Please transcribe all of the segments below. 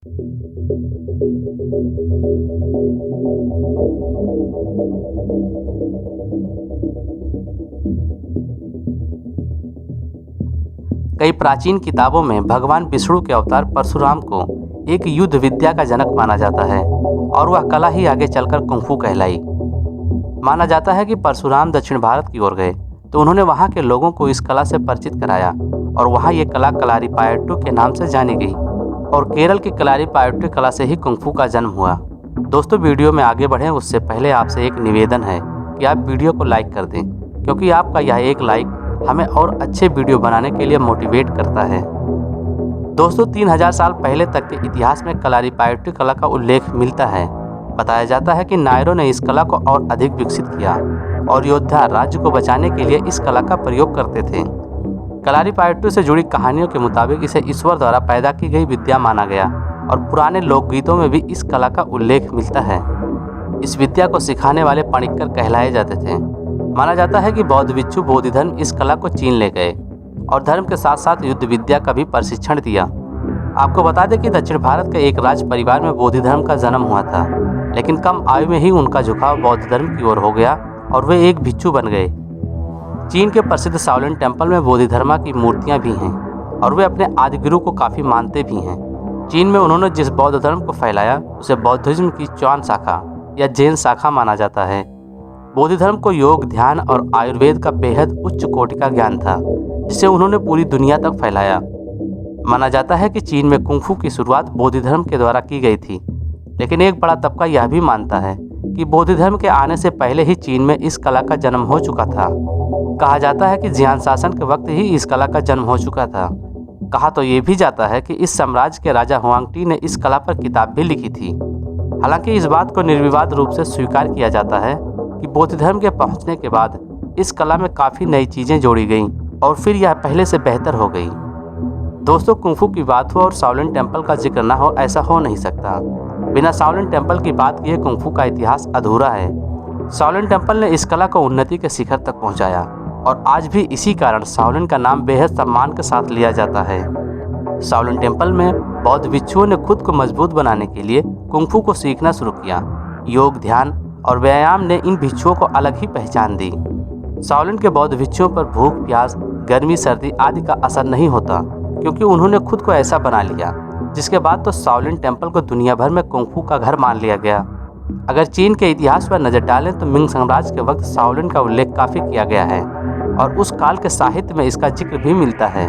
कई प्राचीन किताबों में भगवान विष्णु के अवतार परशुराम को एक युद्ध विद्या का जनक माना जाता है और वह कला ही आगे चलकर कुंफू कहलाई। माना जाता है कि परशुराम दक्षिण भारत की ओर गए तो उन्होंने वहां के लोगों को इस कला से परिचित कराया और वहां ये कला कलारीपायट्टू के नाम से जानी गई और केरल की कलारीपायट्टू कला से ही कुंफू का जन्म हुआ। दोस्तों, वीडियो में आगे बढ़ें उससे पहले आपसे एक निवेदन है कि आप वीडियो को लाइक कर दें, क्योंकि आपका यह एक लाइक हमें और अच्छे वीडियो बनाने के लिए मोटिवेट करता है। दोस्तों, 3000 साल पहले तक के इतिहास में कलारीपायट्टू कला का उल्लेख मिलता है। बताया जाता है कि नायरों ने इस कला को और अधिक विकसित किया और योद्धा राज्य को बचाने के लिए इस कला का प्रयोग करते थे। कलारीपायट्टू से जुड़ी कहानियों के मुताबिक इसे ईश्वर द्वारा पैदा की गई विद्या माना गया और पुराने लोकगीतों में भी इस कला का उल्लेख मिलता है। इस विद्या को सिखाने वाले पणिक्कर कहलाए जाते थे। माना जाता है कि बौद्ध भिक्षु बोधिधर्म इस कला को चीन ले गए और धर्म के साथ साथ युद्ध विद्या का भी प्रशिक्षण दिया। आपको बता दें कि दक्षिण भारत के एक राज परिवार में बोधि धर्म का जन्म हुआ था, लेकिन कम आयु में ही उनका झुकाव बौद्ध धर्म की ओर हो गया और वे एक भिक्षु बन गए। चीन के प्रसिद्ध शाओलिन टेम्पल में बोधिधर्मा की मूर्तियां भी हैं और वे अपने आदिगुरु को काफ़ी मानते भी हैं। चीन में उन्होंने जिस बौद्ध धर्म को फैलाया उसे बौद्धिज्म की च्वान शाखा या जैन शाखा माना जाता है। बोधि धर्म को योग, ध्यान और आयुर्वेद का बेहद उच्च कोटि का ज्ञान था, जिसे उन्होंने पूरी दुनिया तक फैलाया। माना जाता है कि चीन में कुंफू की शुरुआत बोधि धर्म के द्वारा की गई थी, लेकिन एक बड़ा तबका यह भी मानता है कि बोधि धर्म के आने से पहले ही चीन में इस कला का जन्म हो चुका था। कहा जाता है कि जियान शासन के वक्त ही इस कला का जन्म हो चुका था। कहा तो ये भी जाता है कि इस साम्राज्य के राजा हुआंगटी ने इस कला पर किताब भी लिखी थी। हालांकि इस बात को निर्विवाद रूप से स्वीकार किया जाता है कि बौद्ध धर्म के पहुंचने के बाद इस कला में काफ़ी नई चीज़ें जोड़ी गईं और फिर यह पहले से बेहतर हो गई। दोस्तों, कुंफू की बात हो और शाओलिन टेम्पल का जिक्र ना हो, ऐसा हो नहीं सकता। बिना शाओलिन टेम्पल की बात किए कुंफू का इतिहास अधूरा है। शाओलिन टेम्पल ने इस कला को उन्नति के शिखर तक पहुंचाया और आज भी इसी कारण शाओलिन का नाम बेहद सम्मान के साथ लिया जाता है। शाओलिन टेम्पल में बौद्ध भिक्षुओं ने खुद को मजबूत बनाने के लिए कुंफू को सीखना शुरू किया। योग, ध्यान और व्यायाम ने इन भिक्षुओं को अलग ही पहचान दी। शाओलिन के बौद्ध भिक्षुओं पर भूख, प्यास, गर्मी, सर्दी आदि का असर नहीं होता, क्योंकि उन्होंने खुद को ऐसा बना लिया, जिसके बाद तो शाओलिन टेम्पल को दुनिया भर में कुंफू का घर मान लिया गया। अगर चीन के इतिहास पर नजर डालें तो मिंग साम्राज्य के वक्त शाओलिन का उल्लेख काफ़ी किया गया है और उस काल के साहित्य में इसका जिक्र भी मिलता है।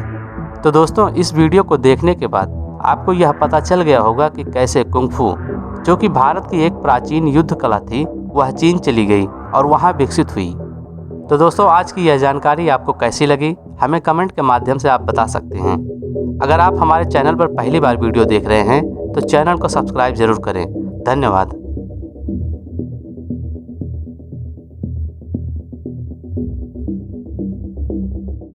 तो दोस्तों, इस वीडियो को देखने के बाद आपको यह पता चल गया होगा कि कैसे कुंफू, जो कि भारत की एक प्राचीन युद्ध कला थी, वह चीन चली गई और वहां विकसित हुई। तो दोस्तों, आज की यह जानकारी आपको कैसी लगी हमें कमेंट के माध्यम से आप बता सकते हैं। अगर आप हमारे चैनल पर पहली बार वीडियो देख रहे हैं तो चैनल को सब्सक्राइब जरूर करें। धन्यवाद।